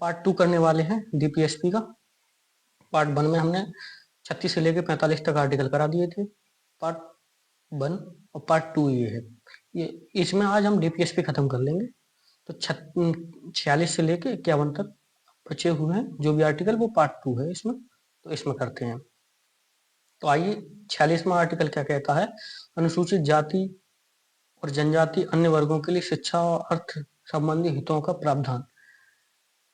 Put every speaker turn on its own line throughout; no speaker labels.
Part 2 करने वाले हैं डीपीएसपी का। पार्ट 1 में हमने 36 से लेकर 45 तक आर्टिकल करा दिए थे। पार्ट 1 और पार्ट 2 ये है। ये इसमें आज हम डीपीएसपी खत्म कर लेंगे। तो 46 से लेके 51 तक बचे हुए हैं जो भी आर्टिकल, वो पार्ट 2 है इसमें। तो इसमें करते हैं। तो आइए 46वां आर्टिकल क्या कहता है। अनुसूचित जाति और जनजाति अन्य वर्गों के लिए शिक्षा और अर्थ संबंधी हितों का प्रावधान।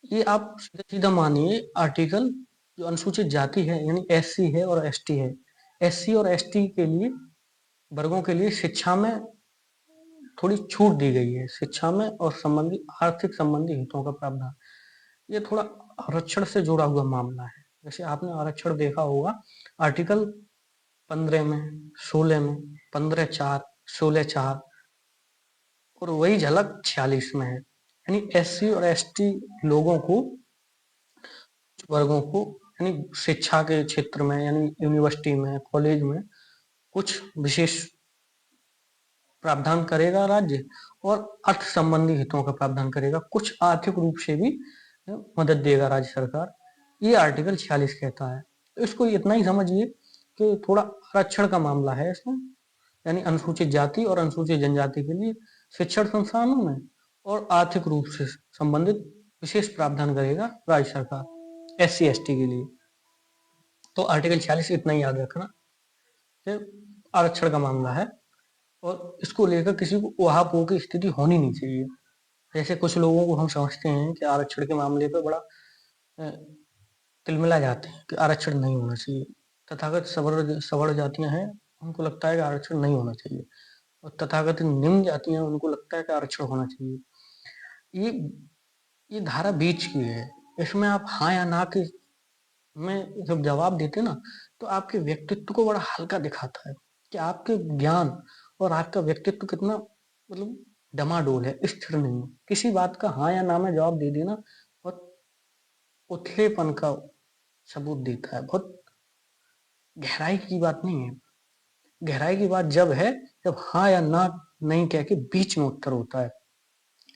ये आप सीधा सीधा मानिए आर्टिकल जो अनुसूचित जाति है यानी एससी है और एसटी है। एससी और एसटी के लिए वर्गों के लिए शिक्षा में थोड़ी छूट दी गई है। शिक्षा में और संबंधी आर्थिक संबंधी हितों का प्रावधान, ये थोड़ा आरक्षण से जुड़ा हुआ मामला है। जैसे आपने आरक्षण देखा होगा आर्टिकल 15 में, 16 में, 15(4), 16(4) और वही झलक 46 में है। यानी एससी और एसटी लोगों को, वर्गों को, यानी शिक्षा के क्षेत्र में यानी यूनिवर्सिटी में, कॉलेज में कुछ विशेष प्रावधान करेगा राज्य, और अर्थ संबंधी हितों का प्रावधान करेगा। कुछ आर्थिक रूप से भी मदद देगा राज्य सरकार। ये आर्टिकल 46 कहता है। तो इसको इतना ही समझिए कि थोड़ा आरक्षण का मामला है इसमें, यानी अनुसूचित जाति और अनुसूचित जनजाति के लिए शिक्षण संस्थानों में और आर्थिक रूप से संबंधित विशेष प्रावधान करेगा राज्य सरकार एससी एसटी के लिए। तो आर्टिकल 46 इतना ही याद रखना कि आरक्षण का मामला है और इसको लेकर किसी को उहापोह की स्थिति होनी नहीं चाहिए। जैसे कुछ लोगों को हम समझते हैं कि आरक्षण के मामले पर बड़ा तिलमिला जाते हैं कि आरक्षण नहीं होना चाहिए। तथागत सवर्ण जातियां हैं, उनको लगता है कि आरक्षण नहीं होना चाहिए, और तथागत निम्न जातियां उनको लगता है कि आरक्षण होना चाहिए। ये ये धारा बीच की है। इसमें आप हाँ या ना के में जब जवाब देते ना, तो आपके व्यक्तित्व को बड़ा हल्का दिखाता है कि आपके ज्ञान और आपका व्यक्तित्व कितना मतलब डमाडोल है, स्थिर नहीं है। किसी बात का हाँ या ना में जवाब दे देना बहुत उथलेपन का सबूत देता है, बहुत गहराई की बात नहीं है। गहराई की बात जब है जब हाँ या ना नहीं कह के बीच में उत्तर होता है।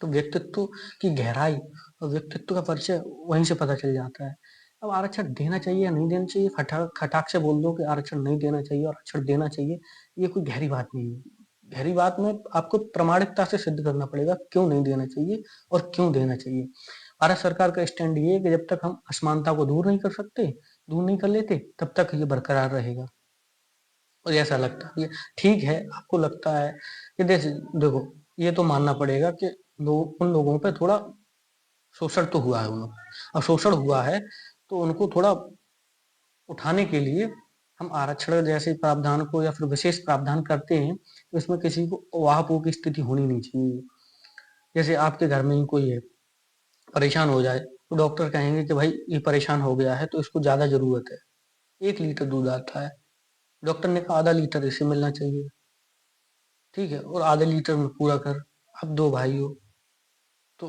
तो व्यक्तित्व की गहराई और व्यक्तित्व का परिचय वहीं से पता चल जाता है। अब आरक्षण देना चाहिए या नहीं देना चाहिए, खटाक से बोल दो कि आरक्षण नहीं देना चाहिए और आरक्षण देना चाहिए, ये कोई गहरी बात नहीं है। गहरी बात में आपको प्रामाणिकता से सिद्ध करना पड़ेगा क्यों नहीं देना चाहिए और क्यों देना चाहिए। भारत सरकार का स्टैंड ये है कि जब तक हम असमानता को दूर नहीं कर सकते, दूर नहीं कर लेते, तब तक ये बरकरार रहेगा। और ऐसा लगता है ठीक है, आपको लगता है कि देखो ये तो मानना पड़ेगा कि उन लोगों पे थोड़ा शोषण तो हुआ है उनको, और शोषण हुआ है तो उनको थोड़ा उठाने के लिए हम आरक्षण जैसे प्रावधान को या फिर विशेष प्रावधान करते हैं। तो इसमें किसी को वाहपो की स्थिति होनी नहीं चाहिए। जैसे आपके घर में ही कोई है परेशान हो जाए, तो डॉक्टर कहेंगे कि भाई ये परेशान हो गया है तो इसको ज्यादा जरूरत है, 1 लीटर दूध आता है, डॉक्टर ने कहा आधा लीटर इसे मिलना चाहिए, ठीक है, और आधे लीटर में पूरा कर। आप 2 भाई हो तो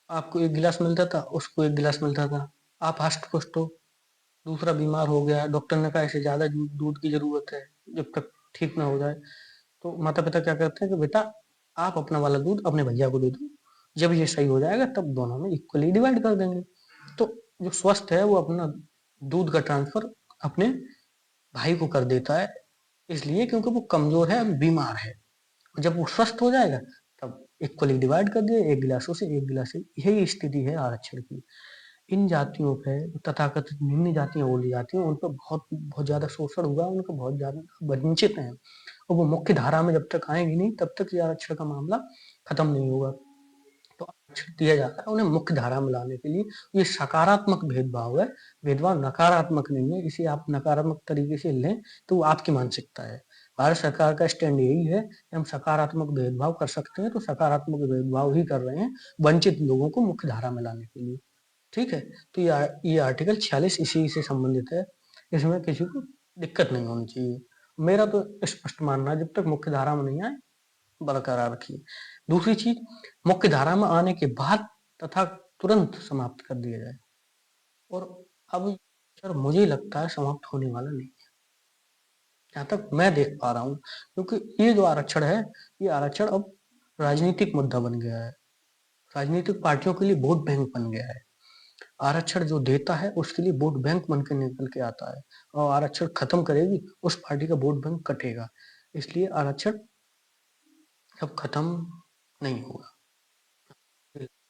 आपको 1 गिलास मिलता था, उसको 1 गिलास मिलता था। आप हष्ट पुष्ट हो, दूसरा बीमार हो गया, डॉक्टर ने कहा इसे ज्यादा दूध की जरूरत है जब तक ठीक ना हो जाए। तो माता पिता क्या करते हैं कि बेटा आप अपना वाला दूध अपने भैया को दे दो, जब ये सही हो जाएगा तब दोनों में इक्वली डिवाइड कर देंगे। तो जो स्वस्थ है वो अपना दूध का ट्रांसफर अपने भाई को कर देता है, इसलिए क्योंकि वो कमजोर है, बीमार है। जब वो स्वस्थ हो जाएगा तब इक्वली डिवाइड कर दिए, 1 गिलासों से 1 गिलास से। यही स्थिति है आरक्षण की। इन जातियों पे तथाकथित निम्न जातियां बोली जाती हैं, उन पर बहुत बहुत ज्यादा शोषण हुआ, उनको बहुत ज्यादा वंचित हैं, और वो मुख्य धारा में जब तक आएंगी नहीं तब तक ये आरक्षण का मामला खत्म नहीं होगा। तो आरक्षण दिया जाता है उन्हें मुख्य धारा में लाने के लिए। ये सकारात्मक भेदभाव है, भेदभाव नकारात्मक नहीं है। इसे आप नकारात्मक तरीके से लें तो वो आपकी मानसिकता है। भारत सरकार का स्टैंड यही है कि हम सकारात्मक भेदभाव कर सकते हैं, तो सकारात्मक भेदभाव ही कर रहे हैं वंचित लोगों को मुख्य धारा में लाने के लिए। ठीक है, तो ये आर्टिकल 46 इसी से संबंधित है। इसमें किसी को दिक्कत नहीं होनी चाहिए। मेरा तो स्पष्ट मानना है जब तक मुख्य धारा में नहीं आए बरकरार रखिए। दूसरी चीज, मुख्य धारा में आने के बाद तथा तुरंत समाप्त कर दिया जाए। और अब सर मुझे लगता है समाप्त होने वाला नहीं है, जहां तक मैं देख पा रहा हूँ, क्योंकि ये जो आरक्षण है, ये आरक्षण अब राजनीतिक मुद्दा बन गया है, राजनीतिक पार्टियों के लिए वोट बैंक बन गया है। आरक्षण जो देता है उसके लिए वोट बैंक बन के निकल के आता है, और आरक्षण खत्म करेगी उस पार्टी का वोट बैंक कटेगा। इसलिए आरक्षण अब खत्म नहीं होगा,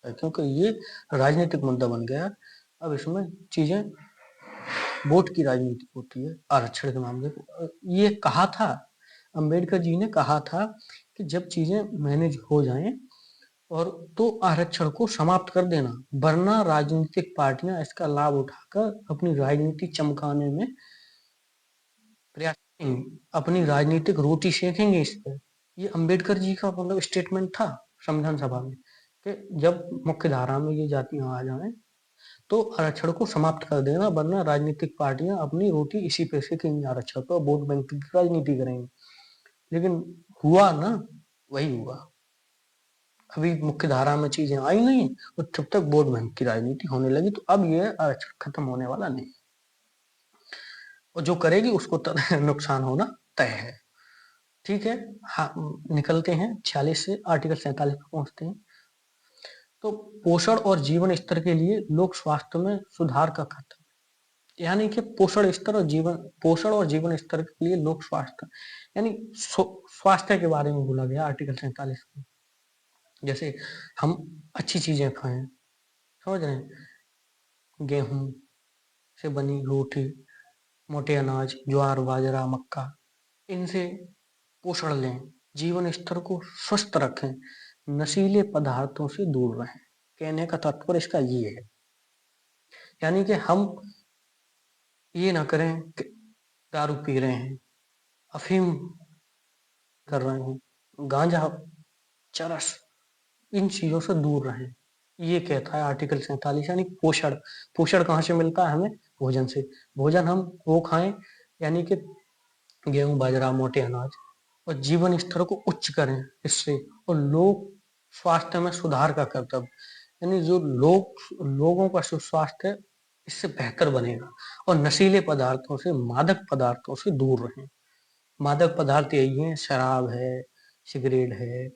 क्योंकि ये राजनीतिक मुद्दा बन गया। अब इसमें चीजें वोट की राजनीति होती है आरक्षण के मामले में। ये कहा था, अंबेडकर जी ने कहा था कि जब चीजें मैनेज हो जाएं और तो आरक्षण को समाप्त कर देना, वरना राजनीतिक पार्टियां इसका लाभ उठाकर अपनी राजनीति चमकाने में प्रयास करेंगी, अपनी राजनीतिक रोटी सेकेंगे इस पर। ये अंबेडकर जी का मतलब स्टेटमेंट था संविधान सभा में कि जब मुख्य धारा में ये जातियां आ जाएं तो आरक्षण को समाप्त कर देना, वरना राजनीतिक पार्टियां अपनी रोटी इसी पे सेकेंगी, आरक्षण पर वोट बैंक की राजनीति करेंगी। लेकिन हुआ ना, वही हुआ। अभी मुख्य धारा में चीजें आई नहीं और जब तक वोट बैंक की राजनीति होने लगी, तो अब ये आरक्षण खत्म होने वाला नहीं, और जो करेगी उसको नुकसान होना तय है। ठीक है, हाँ, निकलते हैं 46 से आर्टिकल 47 पर पहुंचते हैं। तो पोषण और जीवन स्तर के लिए लोक स्वास्थ्य में सुधार का खतरा, यानी कि पोषण और जीवन स्तर के लिए लोक स्वास्थ्य, यानी स्वास्थ्य के बारे में बोला गया आर्टिकल 47 में। जैसे हम अच्छी चीजें खाएं, समझ रहे हैं, गेहूं से बनी रोटी, मोटे अनाज, ज्वार, बाजरा, मक्का, इनसे पोषण लें, जीवन स्तर को स्वस्थ रखें, नशीले पदार्थों से दूर रहें। कहने का तात्पर्य इसका ये है, यानी कि हम ये ना करें कि दारू पी रहे हैं, अफीम कर रहे हैं, गांजा, चरस, इन चीजों से दूर रहें। ये कहता है आर्टिकल 47। यानी पोषण, पोषण कहाँ से मिलता है हमें? भोजन से। भोजन हम वो खाएं, यानी कि गेहूं, बाजरा, मोटे अनाज, और जीवन स्तर को उच्च करें इससे, और लोग स्वास्थ्य में सुधार का कर्तव्य, यानी जो लोगों का स्वास्थ्य है इससे बेहतर बनेगा, और नशीले पदार्थों से, मादक पदार्थों से दूर रहें। मादक पदार्थ यही है, शराब है, सिगरेट है,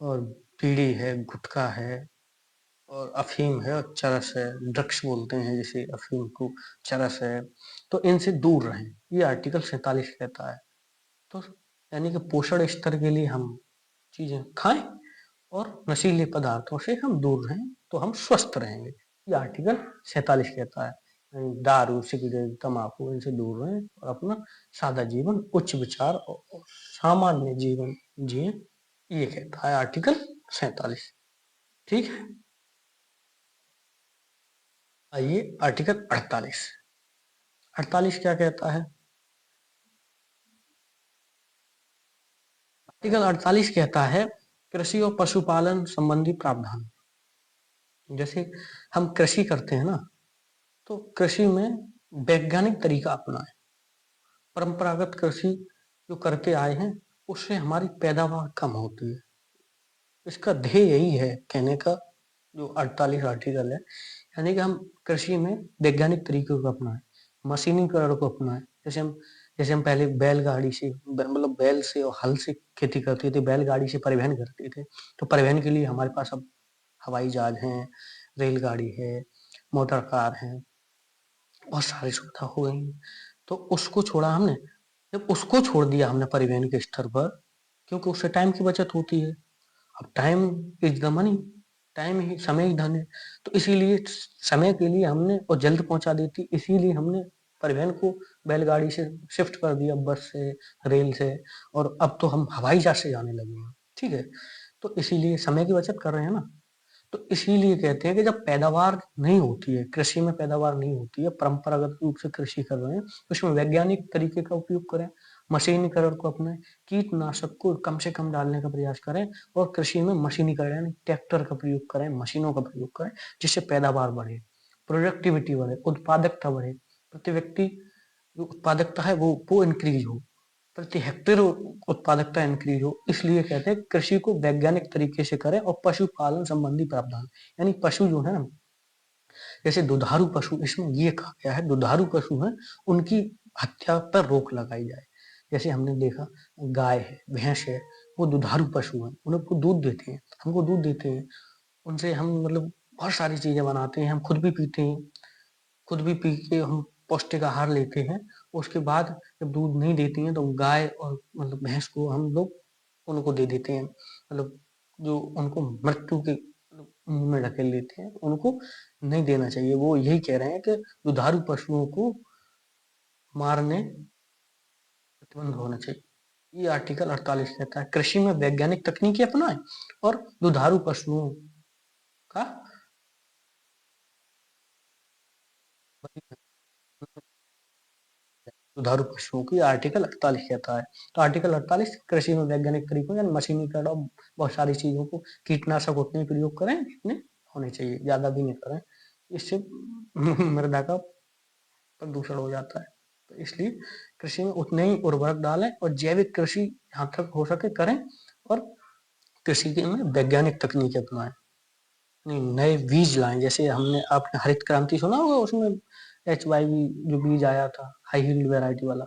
और बीड़ी है, गुटखा है, और अफीम है, और चरस है, ड्रग्स बोलते हैं जिसे अफीम को, चरस है। तो इनसे दूर रहें, ये आर्टिकल 47 कहता है। तो यानी कि पोषण स्तर के लिए हम चीजें खाएं और नशीले पदार्थों से हम दूर रहें, तो हम स्वस्थ रहेंगे, ये आर्टिकल 47 कहता है। दारू, सिगरेट, तम्बाकू, इनसे दूर रहें और अपना सादा जीवन, उच्च विचार और सामान्य जीवन जिए, ये कहता है आर्टिकल 47। ठीक है, आइए आर्टिकल 48। 48 क्या कहता है? आर्टिकल 48 कहता है कृषि और पशुपालन संबंधी प्रावधान। जैसे हम कृषि करते हैं ना, तो कृषि में वैज्ञानिक तरीका अपनाएं। परंपरागत कृषि जो करते आए हैं उससे हमारी पैदावार कम होती है। इसका ध्येय यही है कहने का, जो 48 आर्टिकल है, यानी कि हम कृषि में वैज्ञानिक तरीकों को अपनाएं, मशीनीकरण को अपनाएं। जैसे हम पहले बैलगाड़ी से, मतलब बैल से और हल से खेती करते थे, बैलगाड़ी से परिवहन करते थे, तो परिवहन के लिए हमारे पास अब हवाई जहाज है, रेलगाड़ी है, मोटर कार है, बहुत सारी सुविधा हो गई। तो उसको छोड़ा हमने, जब उसको छोड़ दिया हमने परिवहन के स्तर पर, क्योंकि उससे टाइम की बचत होती है। अब time is the money, time ही, समय ही धन है। तो इसीलिए समय के लिए हमने, और जल्द पहुंचा देती, इसीलिए हमने परिवहन को बैलगाड़ी से शिफ्ट कर दिया, बस से, रेल से, और अब तो हम हवाई जहाज से जाने लगे हैं। ठीक है, तो इसीलिए समय की बचत कर रहे हैं ना। तो इसीलिए कहते हैं कि जब पैदावार नहीं होती है, कृषि में पैदावार नहीं होती है, परंपरागत रूप से कृषि कर रहे हैं, तो उसमें वैज्ञानिक तरीके का उपयोग करें, मशीनीकरण को अपनाएं, कीटनाशक को कम से कम डालने का प्रयास करें, और कृषि में मशीनीकरण यानी ट्रैक्टर का प्रयोग करें, मशीनों का प्रयोग करें, जिससे पैदावार बढ़े, प्रोडक्टिविटी बढ़े, उत्पादकता बढ़े, प्रति व्यक्ति जो उत्पादकता है वो इंक्रीज हो, प्रति हेक्टेयर उत्पादकता इंक्रीज हो। इसलिए कहते हैं कृषि को वैज्ञानिक तरीके से करें, और पशुपालन संबंधी प्रावधान, यानी पशु जो है ना, जैसे दुधारू पशु, इसमें ये कहा गया है दुधारू पशु है उनकी हत्या पर रोक लगाई जाए। जैसे हमने देखा गाय है, भैंस है, वो दुधारू पशु है, उनको दूध देते हैं, हमको दूध देते हैं, उनसे हम मतलब बहुत सारी चीजें बनाते हैं, हम खुद भी पीते हैं, खुद भी पी के हम पौष्टिक आहार लेते हैं। उसके बाद जब दूध नहीं देती हैं तो गाय और मतलब भैंस को हम लोग उनको दे देते हैं, मतलब जो उनको मृत्यु के मुंह में ढकेल लेते हैं, उनको नहीं देना चाहिए। वो यही कह रहे हैं कि दुधारू पशुओं को मारने प्रतिबंध होना चाहिए। ये आर्टिकल 48 कहता है कृषि में वैज्ञानिक तकनीकी अपनाएं और दुधारू पशुओं का दुधारू पशुओं की आर्टिकल 48 कहता है। तो आर्टिकल 48 कृषि में वैज्ञानिक तरीकों यानी मशीनीकरण और बहुत सारी चीजों को कीटनाशक उतने प्रयोग करें जितने होने चाहिए, ज्यादा भी नहीं करें, इससे मृदा का प्रदूषण हो जाता है। तो इसलिए कृषि में उतने ही उर्वरक डालें और जैविक कृषि जहाँ तक हो सके करें, और कृषि के में वैज्ञानिक तकनीक अपनाएं, नहीं नए बीज लाएं। जैसे हमने आपने हरित क्रांति सुना होगा, उसमें HYV जो बीज आया था हाई हील्ड वैरायटी वाला,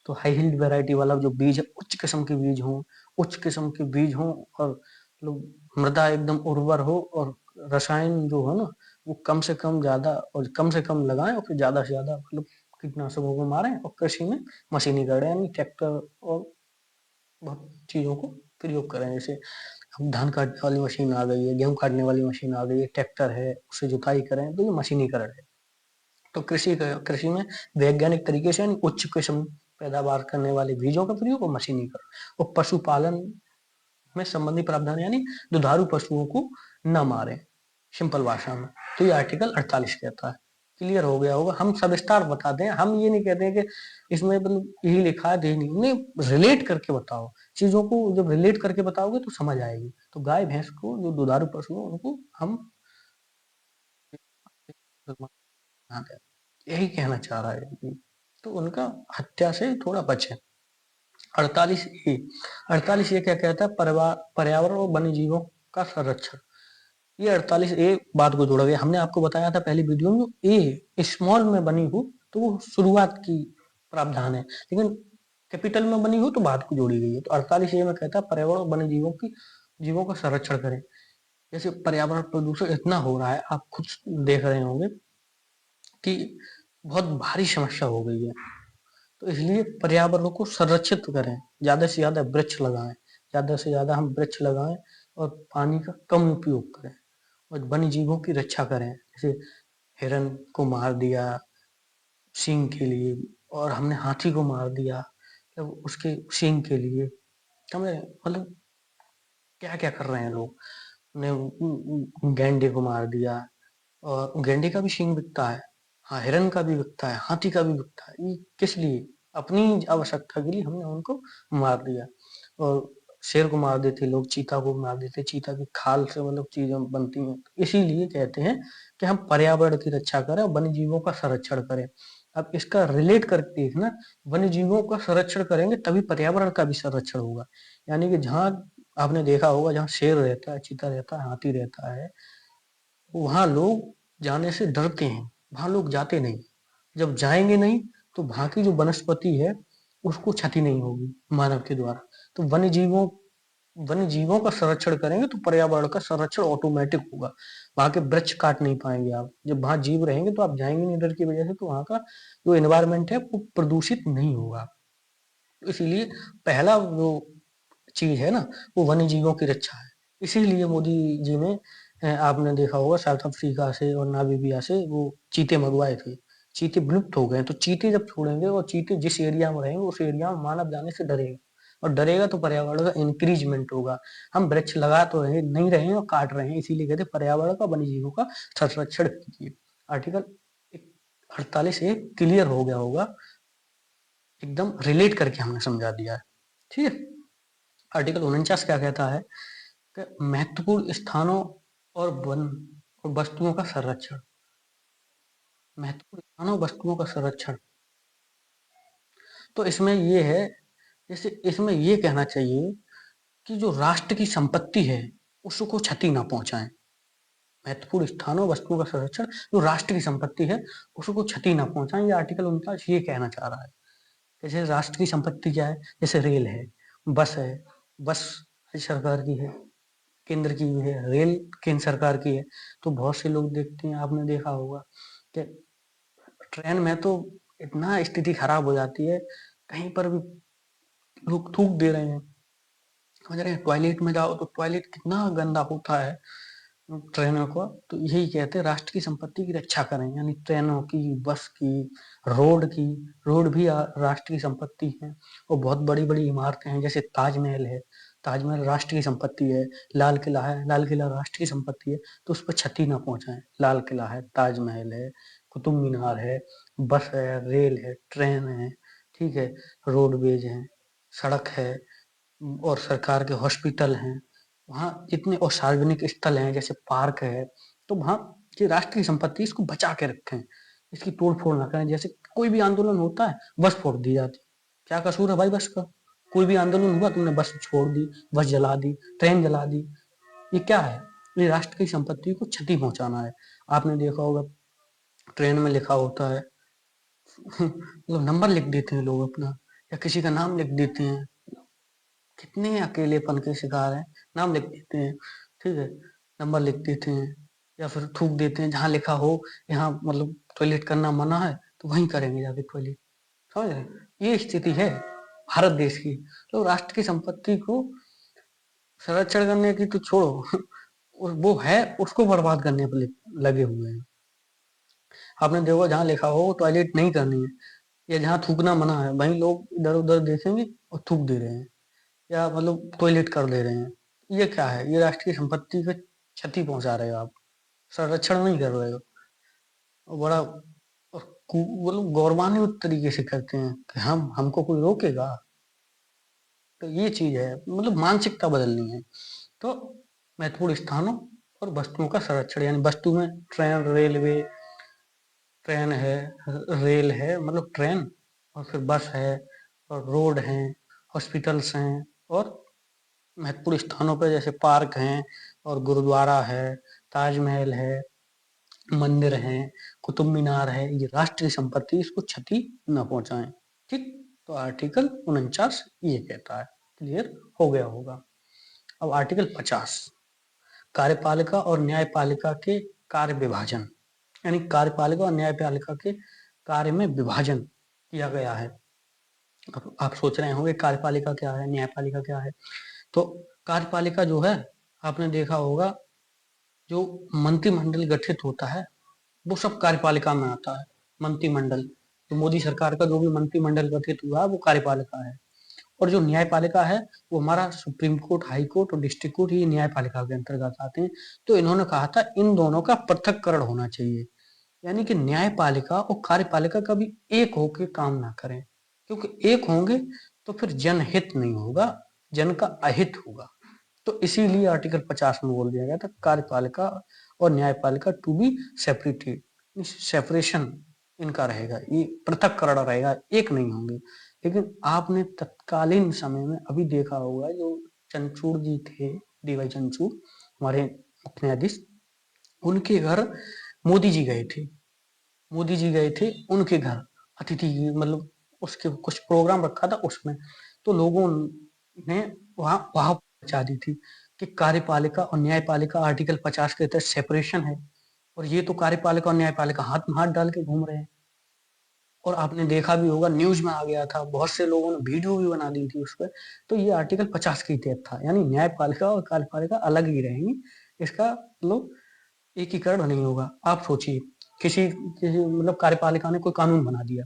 तो हाई हील्ड वैरायटी वाला जो बीज है उच्च किस्म के बीज हों, उच्च किस्म के बीज हों, और मतलब मृदा एकदम उर्वर हो, और रसायन जो है ना वो कम से कम ज्यादा और कम से कम लगाएं, और फिर ज्यादा से ज्यादा मतलब कीटनाशकों को मारें, और कृषि में मशीनीकरण यानी ट्रैक्टर और बहुत चीजों को प्रयोग करें। जैसे अब धान काटने वाली मशीन आ गई है, गेहूं काटने वाली मशीन आ गई है, ट्रैक्टर है, उससे जुताई करें, तो ये मशीनीकरण है। तो कृषि में वैज्ञानिक तरीके से यानी उच्च किस्म पैदावार करने वाले बीजों का प्रयोग और मशीनीकरण, और पशुपालन में संबंधी प्रावधान यानी दुधारू पशुओं को न मारें, सिंपल भाषा में। तो ये आर्टिकल 48 कहता है। क्लियर हो गया होगा। हम सविस्तार बताते हैं, हम ये नहीं कहते हैं कि इसमें मतलब यही लिखा है दे नहीं, रिलेट करके बताओ चीजों को। जब रिलेट करके बताओगे तो समझ आएगी। तो गाय भैंस को जो दुधारू पशु है उनको हम यही कहना चाह रहा है, तो उनका हत्या से थोड़ा बचे। 48 ए 48 ए क्या कहता है, पर्यावरण और वन्य जीवों का संरक्षण। ये 48 ए बात को जोड़ा गया। हमने आपको बताया था पहली वीडियो में, ए स्मॉल में बनी हो तो वो शुरुआत की प्रावधान है, लेकिन कैपिटल में बनी हो तो बात को जोड़ी गई है। तो 48 ए में कहता है पर्यावरण और वन्य जीवों का संरक्षण करें। जैसे पर्यावरण प्रदूषण इतना हो रहा है, आप खुद देख रहे होंगे कि बहुत भारी समस्या हो गई है। तो इसलिए पर्यावरण को संरक्षित करें, ज्यादा से ज्यादा वृक्ष लगाएं, ज्यादा से ज्यादा हम वृक्ष लगाएं, और पानी का कम उपयोग करें, और वन्य जीवों की रक्षा करें। जैसे हिरन को मार दिया सींग के लिए, और हमने हाथी को मार दिया तो उसके सींग के लिए। हमें मतलब क्या क्या कर रहे हैं लोग, ने गैंडे को मार दिया, और गैंडे का भी सींग बिकता है, हाँ हिरन का भी बिकता है, हाथी का भी बिकता है। ये किस लिए, अपनी आवश्यकता के लिए हमने उनको मार दिया। और शेर को मार देते लोग, चीता को मार देते, चीता की खाल से मतलब चीजें बनती हैं। इसीलिए कहते हैं कि हम पर्यावरण की रक्षा करें और वन्य जीवों का संरक्षण करें। अब इसका रिलेट करके देखना, वन्य जीवों का संरक्षण करेंगे तभी पर्यावरण का भी संरक्षण होगा। यानी कि जहाँ आपने देखा होगा जहाँ शेर रहता है, चीता रहता है, हाथी रहता है, वहां लोग जाने से डरते हैं, वहां लोग जाते नहीं। जब जाएंगे नहीं तो वहां की जो वनस्पति है उसको क्षति नहीं होगी मानव के द्वारा। तो वन्य जीवों का संरक्षण करेंगे तो पर्यावरण का संरक्षण ऑटोमेटिक होगा। वहां के वृक्ष काट नहीं पाएंगे आप, जब वहां जीव रहेंगे तो आप जाएंगे नहीं डर की वजह से, तो वहां का जो एनवायरमेंट है वो प्रदूषित नहीं होगा। तो इसीलिए पहला जो चीज है ना वो वन्य जीवों की रक्षा है। इसीलिए मोदी जी ने आपने देखा होगा साउथ अफ्रीका से और नामीबिया से वो चीते मंगवाए थे। चीते विलुप्त हो गए, तो चीते जब छोड़ेंगे और चीते जिस एरिया में रहेंगे उस एरिया में मानव जाने से डरेगा, और डरेगा तो पर्यावरण का इंक्रीजमेंट होगा। हम वृक्ष लगा तो रहे नहीं रहे हैं और काट रहे हैं, इसीलिए कहते हैं पर्यावरण का वन्य जीवों का संरक्षण कीजिए। आर्टिकल 48 क्लियर हो गया होगा, एकदम रिलेट करके हमने समझा दिया है। ठीक है। आर्टिकल 49 क्या कहता है कि महत्वपूर्ण स्थानों और वन और वस्तुओं का संरक्षण। महत्वपूर्ण स्थानों वस्तुओं का संरक्षण, तो इसमें ये है, जैसे इसमें ये कहना चाहिए कि जो राष्ट्र की संपत्ति है उसको क्षति ना पहुंचाएं। महत्वपूर्ण स्थानों वस्तुओं का संरक्षण, जो राष्ट्र की संपत्ति है उसको क्षति ना पहुंचाएं। ये आर्टिकल 49 ये कहना चाह रहा है। जैसे राष्ट्र की संपत्ति क्या है, जैसे रेल है, बस है, बस सरकार की है, केंद्र की भी है, रेल केंद्र सरकार की है। तो बहुत से लोग देखते हैं, आपने देखा होगा कि ट्रेन में तो इतना स्थिति खराब हो जाती है, कहीं पर भी लोग थूक दे रहे हैं। समझ रहे हैं, टॉयलेट में जाओ तो टॉयलेट कितना गंदा होता है ट्रेनों का। तो यही कहते हैं राष्ट्र की संपत्ति की रक्षा करें, यानी ट्रेनों की, बस की, रोड की। रोड भी राष्ट्र की संपत्ति है। और बहुत बड़ी बड़ी इमारतें हैं, जैसे ताजमहल है, ताजमहल राष्ट्र की संपत्ति है। लाल किला है, लाल किला राष्ट्र की संपत्ति है, तो उस पर क्षति ना पहुंचाएं। लाल किला है, ताजमहल है, कुतुब मीनार है, बस है, रेल है, ट्रेन है, ठीक है, रोडवेज है, सड़क है, और सरकार के हॉस्पिटल हैं, वहाँ जितने और सार्वजनिक स्थल हैं जैसे पार्क है, तो वहाँ ये राष्ट्र की संपत्ति, इसको बचा के रखें, इसकी तोड़ फोड़ ना करें। जैसे कोई भी आंदोलन होता है, बस फोड़ दी जाती, क्या कसूर है भाई बस का? कोई भी आंदोलन हुआ, तुमने बस छोड़ दी, बस जला दी, ट्रेन जला दी, ये क्या है? ये राष्ट्र की संपत्ति को क्षति पहुंचाना है। आपने देखा होगा ट्रेन में लिखा होता है मतलब नंबर लिख देते हैं लोग अपना, या किसी का नाम लिख देते हैं, कितने अकेलेपन के शिकार हैं, नाम लिख देते हैं, ठीक है, नंबर लिख देते हैं, या फिर थूक देते हैं जहां लिखा हो यहाँ मतलब टॉयलेट करना मना है, तो वहीं करेंगे जाके टॉयलेट। समझ रहे हैं? ये स्थिति है भारत देश की। तो राष्ट्र की संपत्ति को संरक्षण करने की तो छोड़ो वो है, उसको बर्बाद करने पर लगे हुए हैं। आपने देखो जहाँ लिखा हो टॉयलेट नहीं करनी है, या जहाँ थूकना मना है, वहीं लोग इधर उधर देखेंगे और थूक दे रहे हैं, या मतलब टॉयलेट कर दे रहे हैं। ये क्या है? ये राष्ट्र की संपत्ति को क्षति पहुंचा रहे हो आप, संरक्षण नहीं कर रहे हो। और बड़ा मतलब गौरवान्वित तरीके से करते हैं कि हमको कोई रोकेगा। तो ये चीज है, मतलब मानसिकता बदलनी है। तो महत्वपूर्ण स्थानों और वस्तुओं का संरक्षण, यानी वस्तु में ट्रेन, रेलवे, ट्रेन है, रेल है, मतलब ट्रेन, और फिर बस है, और रोड है, हॉस्पिटल्स हैं, और महत्वपूर्ण स्थानों पर जैसे पार्क हैं, और गुरुद्वारा है, ताजमहल है, मंदिर हैं, कुतुब मीनार है, ये राष्ट्रीय संपत्ति, इसको क्षति न पहुंचाएं। ठीक, तो आर्टिकल 49 ये कहता है। क्लियर हो गया होगा। अब आर्टिकल 50, कार्यपालिका और न्यायपालिका के कार्य विभाजन, यानी कार्यपालिका और न्यायपालिका के कार्य में विभाजन किया गया है। अब आप सोच रहे होंगे कार्यपालिका क्या है, न्यायपालिका क्या है? तो कार्यपालिका जो है, आपने देखा होगा जो मंत्रिमंडल गठित होता है, वो सब कार्यपालिका में आता है। मंत्रिमंडल, तो मोदी सरकार का जो भी मंत्रिमंडल गठित हुआ है वो कार्यपालिका है। और जो न्यायपालिका है, वो हमारा सुप्रीम कोर्ट, हाई कोर्ट और डिस्ट्रिक्ट कोर्ट, ये न्यायपालिका के अंतर्गत आते हैं। तो इन्होंने कहा था इन दोनों का पृथक्करण होना चाहिए, यानी कि न्यायपालिका और कार्यपालिका कभी एक होकर काम ना करें, क्योंकि एक होंगे तो फिर जनहित नहीं होगा, जन का अहित होगा। तो इसीलिए आर्टिकल 50 में बोल दिया गया था कार्यपालिका और न्यायपालिका टू बी सेपरेटेड, सेपरेशन इनका रहेगा, ये पृथक्करण रहेगा, एक नहीं होंगे। लेकिन आपने तत्कालीन समय में अभी देखा होगा, जो चंद्रचूड़ जी थे, डीवाई चंद्रचूड़, हमारे मुख्य न्यायाधीश, उनके घर मोदी जी गए थे, मोदी जी गए थे उनके घर, अतिथि मतलब उसके कुछ प्रोग्राम रखा था उसमें, तो लोगों ने वहां वहां पहुंचा दी थी कि कार्यपालिका और न्यायपालिका आर्टिकल 50 के तहत सेपरेशन है। और ये तो कार्यपालिका और न्यायपालिका हाथ में हाथ डाल के घूम रहे हैं। और आपने देखा भी होगा, न्यूज में आ गया था, बहुत से लोगों ने वीडियो भी बना दी थी उस पर। तो ये आर्टिकल 50 के तहत था, यानी न्यायपालिका और कार्यपालिका अलग ही रहेंगी, इसका मतलब एकीकरण नहीं होगा। आप सोचिए, किसी मतलब कार्यपालिका ने कोई कानून बना दिया,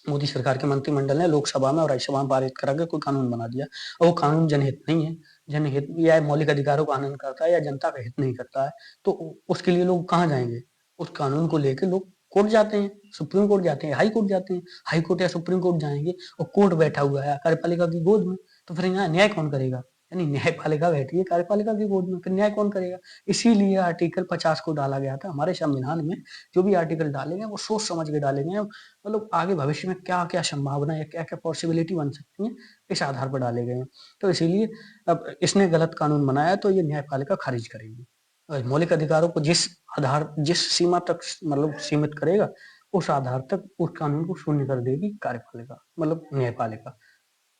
मोदी सरकार के मंत्रिमंडल ने लोकसभा में और राज्यसभा में पारित करा के कोई कानून बना दिया, और वो कानून जनहित नहीं है, जनहित या मौलिक अधिकारों का हनन करता है या जनता का हित नहीं करता है, तो उसके लिए लोग कहाँ जाएंगे? उस कानून को लेकर लोग कोर्ट जाते हैं, सुप्रीम कोर्ट जाते हैं, हाई कोर्ट जाते हैं, हाई कोर्ट या सुप्रीम कोर्ट जाएंगे, और कोर्ट बैठा हुआ है कार्यपालिका की गोद में, तो फिर यहाँ न्याय कौन करेगा? यानी न्यायपालिका बैठी है कार्यपालिका की गोद में, फिर न्याय कौन करेगा? इसीलिए आर्टिकल 50 को डाला गया था हमारे संविधान में। जो भी आर्टिकल डाले गए वो सोच समझ के डाले गए, मतलब आगे भविष्य में क्या क्या संभावना या क्या क्या पॉसिबिलिटी बन सकती है, इस आधार पर डाले गए हैं। तो इसीलिए अब इसने गलत कानून बनाया, तो ये न्यायपालिका खारिज करेगी। और मौलिक अधिकारों को जिस सीमा तक मतलब सीमित करेगा, उस आधार तक उस कानून को शून्य कर देगी कार्यपालिका, मतलब न्यायपालिका।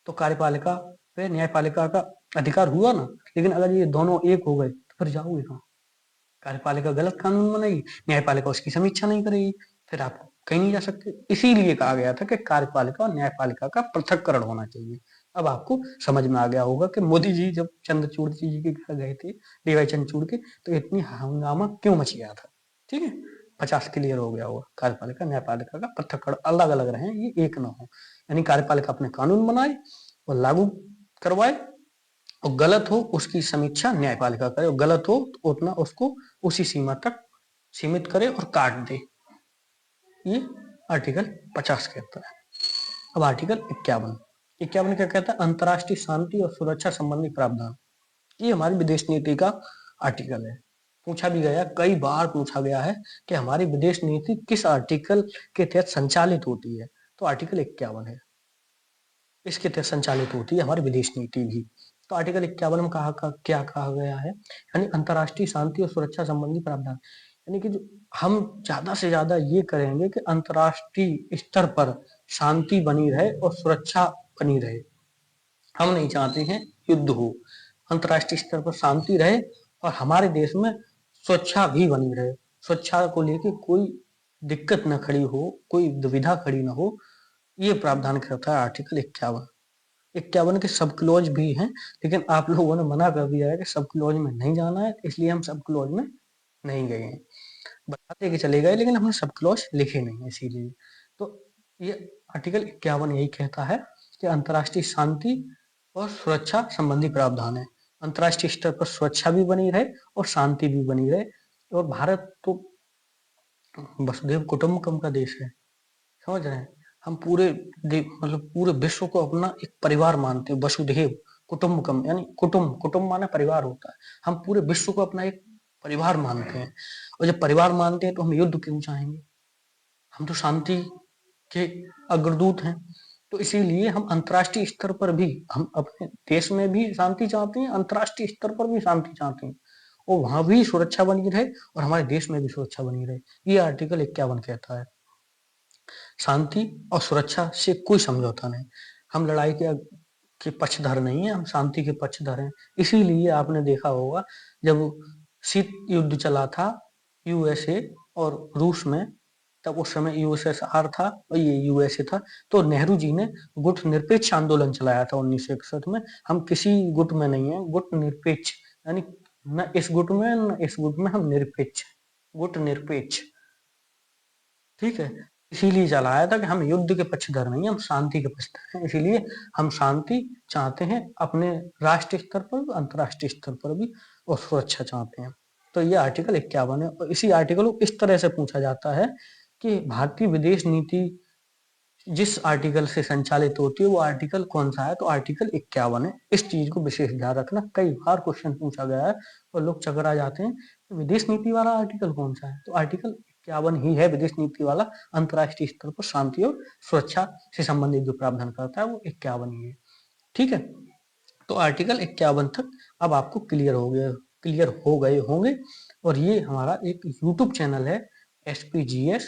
तो कार्यपालिका पे न्यायपालिका का अधिकार हुआ ना। लेकिन अगर ये दोनों एक हो गए तो फिर जाओगे कहाँ? कार्यपालिका गलत कानून बनाएगी, न्यायपालिका उसकी समीक्षा नहीं करेगी, फिर आप कहीं नहीं जा सकते। इसीलिए कहा गया था कि कार्यपालिका और न्यायपालिका का पृथक्करण होना चाहिए। अब आपको समझ में आ गया होगा कि मोदी जी जब चंद्रचूड़ जी के घर गए थे, डीवाई चंद्रचूड़ के, तो इतनी हंगामा क्यों मच गया था। ठीक है, 50 क्लियर हो गया होगा। कार्यपालिका न्यायपालिका का पृथक्करण अलग अलग रहे, ये एक न हो। यानी कार्यपालिका अपने कानून बनाए और लागू करवाए, और गलत हो उसकी समीक्षा न्यायपालिका करे, और गलत हो तो उतना उसको उसी सीमा तक सीमित करे और काट दे। ये आर्टिकल 50 कहता है। अब आर्टिकल 51, 51 क्या कहता है? अंतर्राष्ट्रीय शांति और सुरक्षा संबंधी प्रावधान। ये हमारी विदेश नीति का आर्टिकल है। पूछा भी गया, कई बार पूछा गया है कि हमारी विदेश नीति किस आर्टिकल के तहत संचालित होती है। तो आर्टिकल 51 है, इसके तहत संचालित होती है हमारी विदेश नीति भी। तो आर्टिकल 51 में क्या कहा गया है? यानी अंतर्राष्ट्रीय शांति और सुरक्षा संबंधी प्रावधान, यानी कि जो हम ज्यादा से ज्यादा ये करेंगे कि अंतर्राष्ट्रीय स्तर पर शांति बनी रहे और सुरक्षा बनी रहे। हम नहीं चाहते हैं युद्ध हो, अंतर्राष्ट्रीय स्तर पर शांति रहे और हमारे देश में सुरक्षा भी बनी रहे। सुरक्षा को लेके कोई दिक्कत न खड़ी हो, कोई दुविधा खड़ी न हो, ये प्रावधान करता है आर्टिकल 51। 51 के सब क्लॉज भी हैं, लेकिन आप लोगों ने मना कर दिया है कि सब क्लॉज में नहीं जाना है, इसलिए हम सब क्लॉज में नहीं गए हैं। बताते कि चले गए, लेकिन हमने सब क्लॉज लिखे नहीं है इसीलिए। तो ये आर्टिकल 51 यही कहता है कि अंतर्राष्ट्रीय शांति और सुरक्षा संबंधी प्रावधान है। अंतर्राष्ट्रीय स्तर पर सुरक्षा भी बनी रहे और शांति भी बनी रहे। और भारत तो वसुधैव कुटुंबकम का देश है, समझ रहे हैं। हम पूरे मतलब पूरे विश्व को अपना एक परिवार मानते हैं। वसुधैव कुटुंबकम यानी कुटुंब, कुटुंब माने परिवार होता है। हम पूरे विश्व को अपना एक परिवार मानते हैं, और जब परिवार मानते हैं तो हम युद्ध क्यों चाहेंगे? हम तो शांति के अग्रदूत हैं। तो इसीलिए हम अंतर्राष्ट्रीय स्तर पर भी, हम अपने देश में भी शांति चाहते हैं, अंतर्राष्ट्रीय स्तर पर भी शांति चाहते हैं, और वहां भी सुरक्षा बनी रहे और हमारे देश में भी सुरक्षा बनी रहे। ये आर्टिकल 51 कहता है। शांति और सुरक्षा से कोई समझौता नहीं। हम लड़ाई के पक्षधर नहीं है, हम शांति के पक्षधर हैं। इसीलिए आपने देखा होगा जब शीत युद्ध चला था यूएसए और रूस में, तब उस समय यूएसएसआर था और ये यूएसए था, तो नेहरू जी ने गुट निरपेक्ष आंदोलन चलाया था 1961 में। हम किसी गुट में नहीं है, गुट निरपेक्ष, यानी न इस गुट में न इस गुट में, हम निरपेक्ष, गुट निरपेक्ष। ठीक है, इसीलिए चलाया था कि हम युद्ध के पक्षधर नहीं, हम शांति के पक्षधर हैं। इसीलिए हम शांति चाहते हैं अपने राष्ट्रीय स्तर पर भी, अंतर्राष्ट्रीय स्तर पर भी, और सुरक्षा चाहते हैं। तो ये आर्टिकल 51 है। और इसी आर्टिकल को इस तरह से पूछा जाता है कि भारतीय विदेश नीति जिस आर्टिकल से संचालित होती है वो आर्टिकल कौन सा है? तो आर्टिकल 51 है। इस चीज को विशेष ध्यान रखना, कई बार क्वेश्चन पूछा गया है और लोग चकरा जाते हैं कि विदेश नीति वाला आर्टिकल कौन सा है? तो आर्टिकल 51 ही है विदेश नीति वाला, अंतर्राष्ट्रीय स्तर पर शांति और सुरक्षा से संबंधित जो प्रावधान करता है वो 51 ही है। ठीक है, तो आर्टिकल 51 तक अब आपको क्लियर हो गए होंगे। और ये हमारा एक यूट्यूब चैनल है, SPGS